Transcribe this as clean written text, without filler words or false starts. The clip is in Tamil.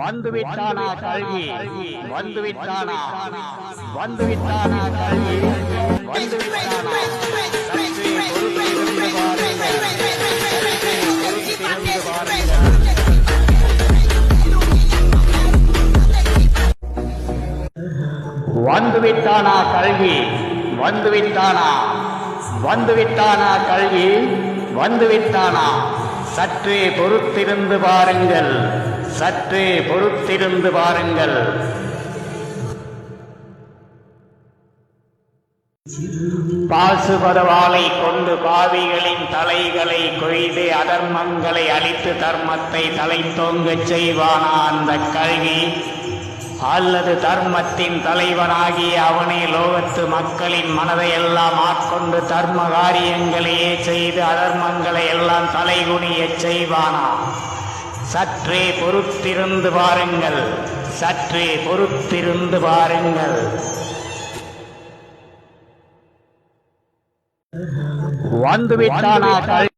வந்துவிட்டானா கல்வி, வந்துவிட்டானா, வந்துவிட்டானா கல்வி, வந்துவிட்டானா. சற்றே பொறுத்திருந்து பாருங்கள், சற்றே பொறுத்திருந்து பாருங்கள். வந்துவிட்டானா கல்வி, வந்துவிட்டானா, வந்துவிட்டானா கல்வி, வந்துவிட்டானா. சற்றே பொறுத்திருந்து பாருங்கள், சற்றே பொறுத்திருந்து பாருங்கள். பாசுபதவாளை கொண்டு பாவிகளின் தலைகளை கொய்து அதர்மங்களை அழித்து தர்மத்தை தலை தோங்கச் செய்வானா அந்த கல்வி? அல்லது தர்மத்தின் தலைவனாகிய அவனே லோகத்து மக்களின் மனதை எல்லாம் ஆட்கொண்டு தர்ம காரியங்களையே செய்து அதர்மங்களை எல்லாம் தலைகுனியச் செய்வானா? சற்றே பொறுத்திருந்து பாருங்கள், சற்றே பொறுத்திருந்து பாருங்கள். வந்துவிட்டானா கல்வி?